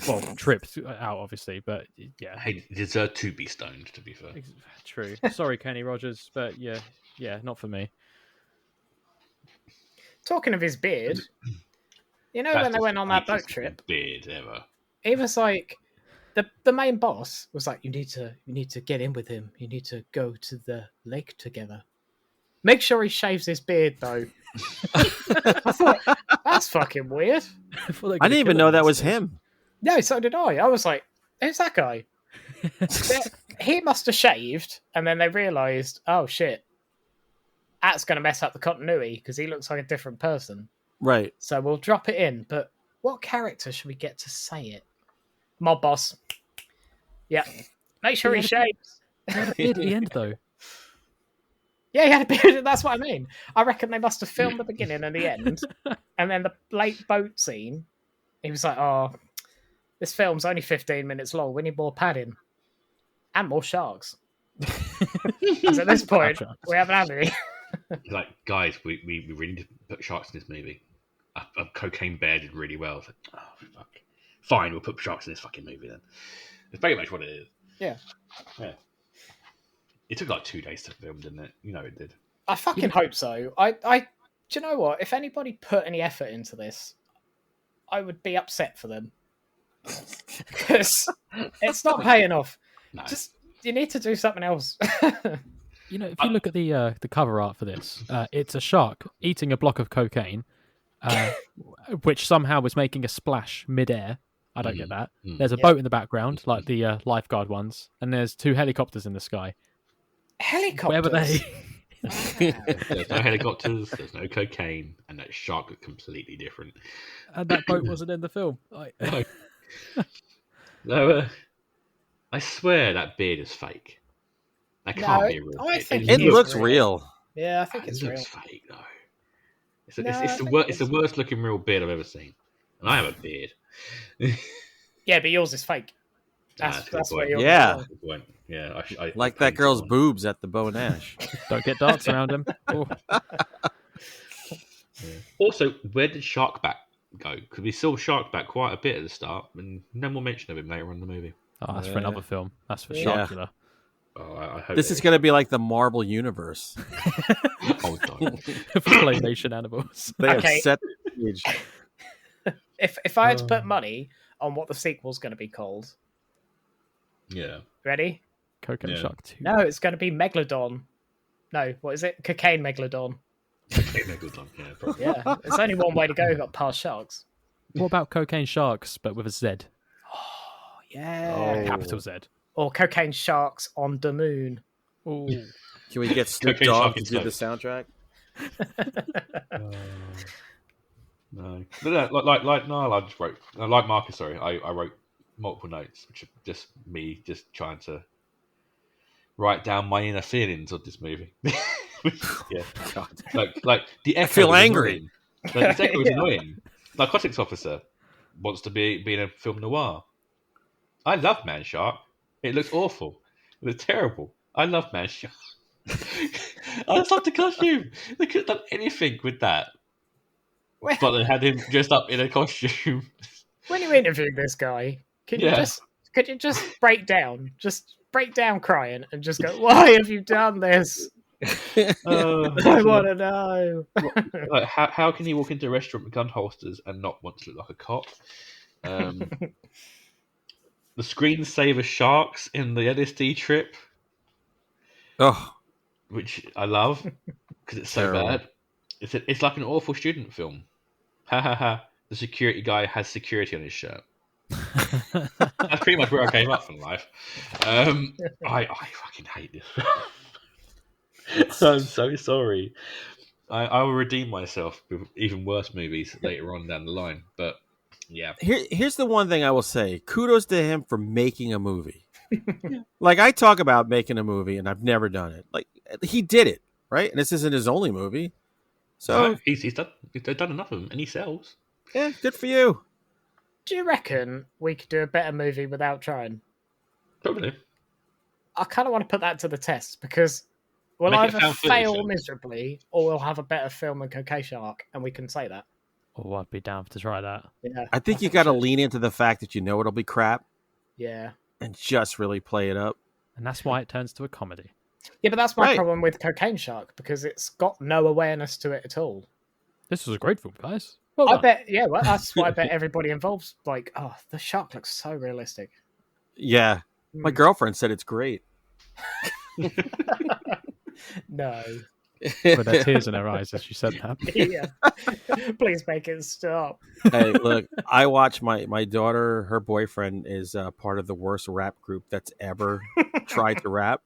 Well, tripped out, obviously, but yeah. He deserved to be stoned, to be fair. True. Sorry, Kenny Rogers, but yeah, not for me. Talking of his beard, you know, when they went on that boat trip, beard ever. he was like, the main boss was like, you need to get in with him. You need to go to the lake together. Make sure he shaves his beard, though. I thought, that's fucking weird. I didn't even know that was him. No, so did I. I was like, who's that guy? He must have shaved, and then they realised, oh shit, that's going to mess up the continuity because he looks like a different person. Right. So we'll drop it in, but what character should we get to say it? Mob boss. Yeah. Make sure he shaves. He had a beard at the end, though. Yeah, he had a beard. That's what I mean. I reckon they must have filmed the beginning and the end, and then the late boat scene. He was like, "Oh, this film's only 15 minutes long. We need more padding and more sharks." Because at this point, we haven't had any. Like, guys, we really need to put sharks in this movie. A cocaine bear did really well. Like, oh fuck. Fine, we'll put sharks in this fucking movie then. It's very much what it is. Yeah. It took like 2 days to film, didn't it? You know it did. I fucking hope so. Do you know what? If anybody put any effort into this, I would be upset for them. Because it's not paying off. No. Just, you need to do something else. You know, if you look at the cover art for this, it's a shark eating a block of cocaine, which somehow was making a splash mid-air. I don't get that. There's a boat in the background, like the lifeguard ones, and there's 2 helicopters in the sky. Helicopters? Where were they? There's no helicopters, there's no cocaine, and that shark looked completely different. And that boat wasn't in the film. No, I swear that beard is fake. That can't be real. I think it looks real. Yeah, I think it's real. It looks fake, though. It's the worst looking real beard I've ever seen. And I have a beard. Yeah, but yours is fake. That's where you're going. Yeah, I like that girl's boobs at the Bow and Ash. Don't get darts around him. Oh. Yeah. Also, where did Sharkback go? Because we saw Sharkback quite a bit at the start, and no more mention of him later on in the movie. Oh, that's for another film. That's for Sharkula. Oh, I hope this is going to be like the Marvel Universe. Oh, God. For claymation animals. They have set the stage. If I had to put money on what the sequel's going to be called. Yeah. Ready? Cocaine Shark 2. No, it's going to be Megalodon. No, what is it? Cocaine Megalodon. Cocaine Megalodon, yeah, probably. Yeah, it's only one way to go. We've got past sharks. What about Cocaine Sharks, but with a Z? Oh, yeah. Capital Z. Or Cocaine Sharks on the Moon. Ooh. Can we get Snoop Dogg to do the soundtrack? No, but like Niall, I just wrote. Like Marcus, sorry, I wrote multiple notes, which are just me just trying to write down my inner feelings of this movie. Yeah, like the echo. I feel angry. Like, the echo was annoying. Narcotics officer wants to be in a film noir. I love Man Shark. It looks awful. It looks terrible. I love Man Shark. I just love the costume. They could have done anything with that. But they had him dressed up in a costume. When you interview this guy, could you just break down crying and just go, "Why have you done this?" I want to know. Like, how can he walk into a restaurant with gun holsters and not want to look like a cop? The screensaver sharks in the LSD trip. Oh, which I love because it's so bad. It's like an awful student film. Ha ha ha! The security guy has security on his shirt. That's pretty much where I came up from life. I fucking hate this. I'm so sorry. I will redeem myself with even worse movies later on down the line. But yeah, here's the one thing I will say: kudos to him for making a movie. Like, I talk about making a movie, and I've never done it. Like, he did it, right? And this isn't his only movie. So he's done enough of them, and he sells. Yeah, good for you. Do you reckon we could do a better movie without trying? Probably. I kind of want to put that to the test because we'll either fail miserably or we'll have a better film than Cocaine Shark, and we can say that. Oh, I'd be down to try that. Yeah, I think you got to lean into the fact that you know it'll be crap. Yeah. And just really play it up. And that's why it turns to a comedy. Yeah, but that's my problem with Cocaine Shark, because it's got no awareness to it at all. This was a great film, guys. I bet, well, that's why I bet everybody involved's like, oh, the shark looks so realistic. Yeah. My girlfriend said it's great. No. With her tears in her eyes as she said that. Yeah. Please make it stop. Hey, look, I watch my daughter, her boyfriend is part of the worst rap group that's ever tried to rap.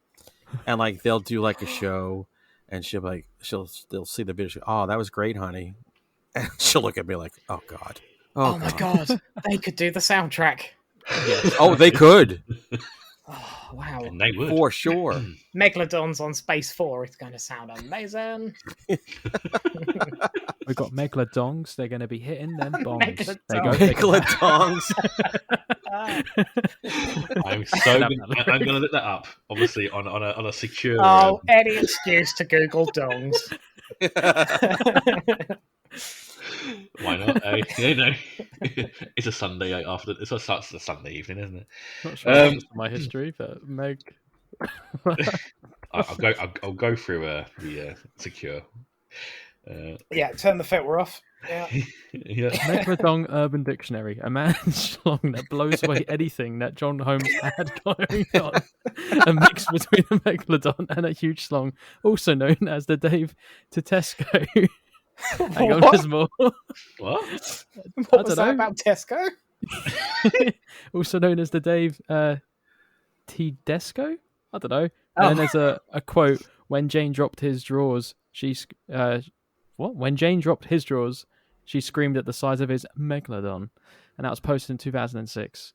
And like they'll do like a show and they'll see the video. Oh, that was great, honey. And she'll look at me like, oh God. Oh my God. They could do the soundtrack. Yes. Oh, they could. Oh, wow. And they would. For sure. Megalodons on Space 4. It's going to sound amazing. We've got Megalodons. They're going to be hitting them bombs. Megalodons. I'm going to look that up. Obviously, on a secure. Oh, any excuse to Google dongs. Why not? It's a Sunday after. It's a Sunday evening, isn't it? Not sure my history, but Meg. I'll go through the secure. Yeah, turn the filter off. Yeah. Megalodon Urban Dictionary: a man's schlong that blows away anything that John Holmes had going on. A mix between a megalodon and a huge schlong, also known as the Dave Tedesco. Hang on, there's more. What? What was that about Tesco? Also known as the Dave Tedesco? I don't know. And then there's a quote: "When Jane dropped his drawers, When Jane dropped his drawers, she screamed at the size of his megalodon," and that was posted in 2006.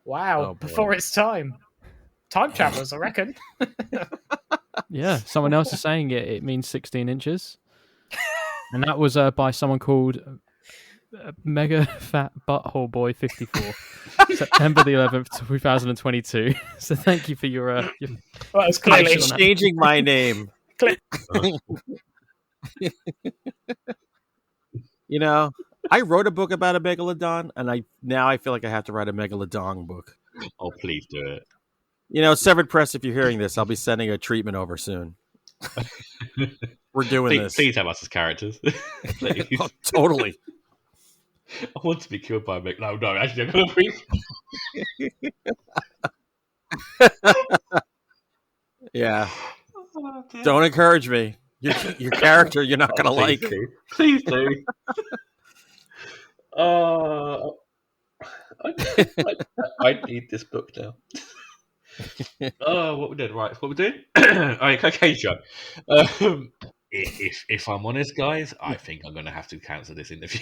Wow! Before its time. Time travelers, I reckon. Yeah, someone else is saying it means 16 inches. And that was by someone called Mega Fat Butthole Boy 54, September the 11th, 2022. So thank you for your. Well, it's clearly changing my name. You know, I wrote a book about a megalodon, and I feel like I have to write a megalodon book. Oh, please do it. You know, Severed Press, if you're hearing this, I'll be sending a treatment over soon. We're doing this. Please have us as characters. Oh, totally. I want to be killed by a megalodon. No, actually, I'm going to Yeah. Oh, don't encourage me. Your character, you're not going to like. Please do. I need this book now. What we did, right? What we doing? Okay, John. If I'm honest, guys, I think I'm going to have to cancel this interview.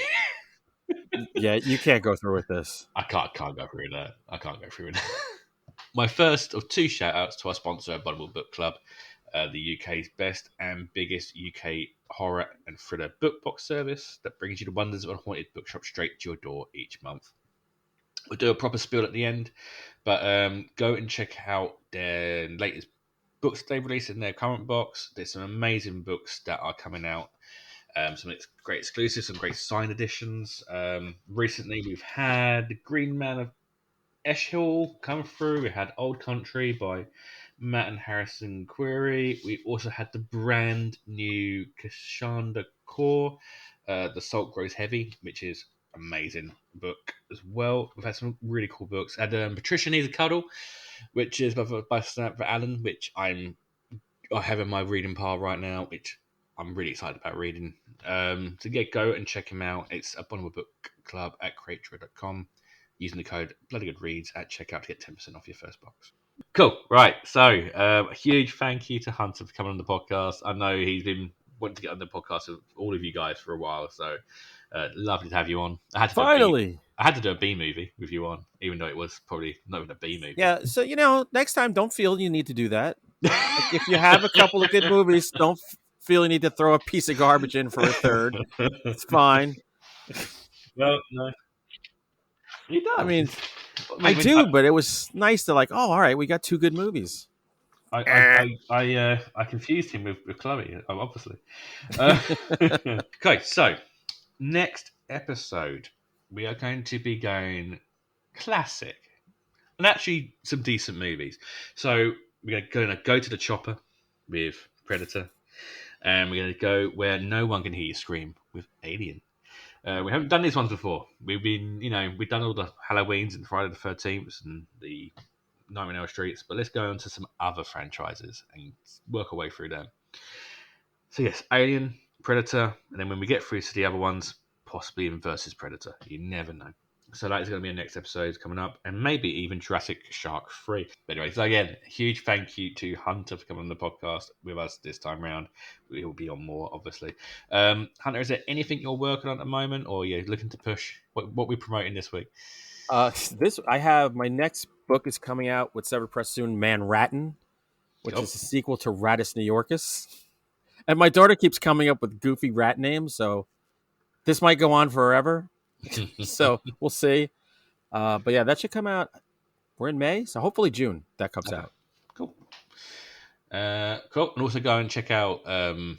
Yeah, you can't go through with this. I can't go through that. I can't go through that. My first of two shout-outs to our sponsor, Bundle Book Club, the UK's best and biggest UK horror and thriller book box service that brings you the wonders of a haunted bookshop straight to your door each month. We'll do a proper spiel at the end, but go and check out their latest books they've released in their current box. There's some amazing books that are coming out. Some great exclusives, some great signed editions. Recently, we've had Green Man of Eshill come through. We had Old Country by Matt and Harrison Query. We also had the brand new Kashanda Core, The Salt Grows Heavy, which is amazing book as well. We've had some really cool books. And Patricia Needs a Cuddle, which is by Samantha Allen, which I have in my reading pile right now, which I'm really excited about reading. So yeah, go and check him out. It's a Bonneville Book Club at creator.com. Using the code BloodyGoodReads at checkout to get 10% off your first box. Cool. Right. So a huge thank you to Hunter for coming on the podcast. I know he's been wanting to get on the podcast with all of you guys for a while. So lovely to have you on. I had to do a B movie with you on, even though it was probably not even a B movie. Yeah. So, next time, don't feel you need to do that. Like, if you have a couple of good movies, don't feel you need to throw a piece of garbage in for a third. It's fine. Well, no. He does. I mean, I do, but it was nice to all right, we got two good movies. I confused him with Chloe, obviously. Okay, so next episode, we are going to be going classic. And actually some decent movies. So we're going to go to the chopper with Predator. And we're going to go where no one can hear you scream with Alien. We haven't done these ones before. We've done all the Halloweens and Friday the 13th and the Nightmare on Elm Streets. But let's go on to some other franchises and work our way through them. So yes, Alien, Predator. And then when we get through to the other ones, possibly even versus Predator. You never know. So that is going to be the next episode coming up, and maybe even Jurassic Shark 3. But anyway, so again, huge thank you to Hunter for coming on the podcast with us this time round. We will be on more, obviously. Hunter, is there anything you're working on at the moment, or you're looking to push? What we're promoting this week? I have my next book is coming out with Severed Press soon, Man Rattin', which is a sequel to Rattus New Yorkus. And my daughter keeps coming up with goofy rat names, so this might go on forever. So we'll see. But yeah, that should come out. We're in May, so hopefully June that comes out. Cool. Cool. And also go and check out Final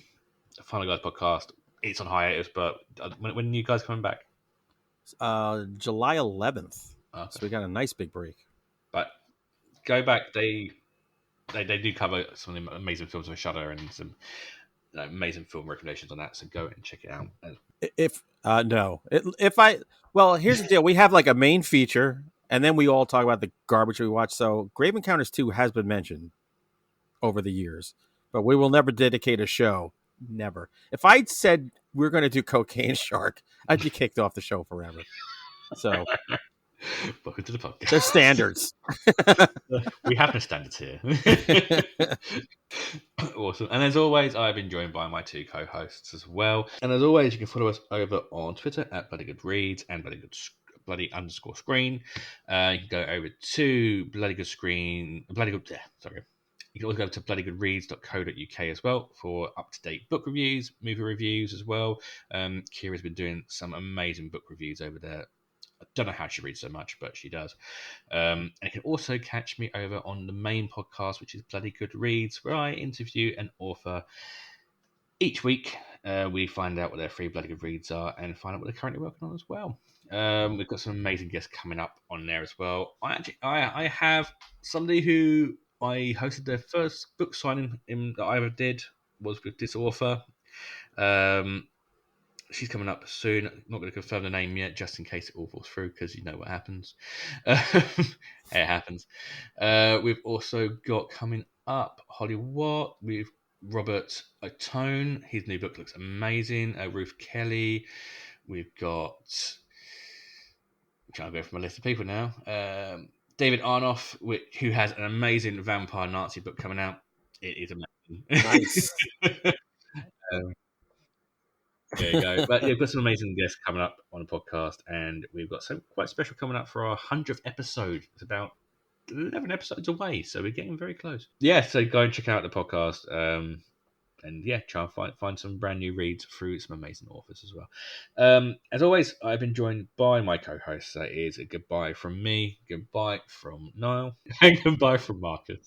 Guys podcast. It's on hiatus, but when are you guys coming back? July 11th. Okay. So we got a nice big break. But go back. They do cover some of the amazing films on Shudder and some amazing film recommendations on that. So go and check it out. Here's the deal. We have like a main feature, and then we all talk about the garbage we watch. So Grave Encounters 2 has been mentioned over the years, but we will never dedicate a show. Never. If I said we're going to do Cocaine Shark, I'd be kicked off the show forever. So welcome to the podcast. There's standards. We have no standards here. Awesome. And as always, I've been joined by my two co-hosts as well. And as always, you can follow us over on Twitter at BloodyGoodReads and Bloody_Screen. You can go over to You can also go to bloodygoodreads.co.uk as well for up-to-date book reviews, movie reviews as well. Kira's been doing some amazing book reviews over there. I don't know how she reads so much, but she does. And you can also catch me over on the main podcast, which is Bloody Good Reads, where I interview an author each week. We find out what their 3 Bloody Good Reads are and find out what they're currently working on as well. We've got some amazing guests coming up on there as well. I have somebody who I hosted their first book signing that I ever did was with this author. She's coming up soon. Not going to confirm the name yet, just in case it all falls through, because you know what happens. It happens. We've also got coming up Holly Watt. We've Robert Otone. His new book looks amazing. Ruth Kelly. We've got... I'm trying to go from a list of people now. David Arnoff, who has an amazing vampire Nazi book coming out. It is amazing. Nice. There you go. But we've got some amazing guests coming up on the podcast, and we've got something quite special coming up for our 100th episode. It's about 11 episodes away, so we're getting very close. Yeah, so go and check out the podcast, and yeah, try and find some brand new reads through some amazing authors as well. As always, I've been joined by my co-host. That is a goodbye from me, goodbye from Niall, and goodbye from Marcus.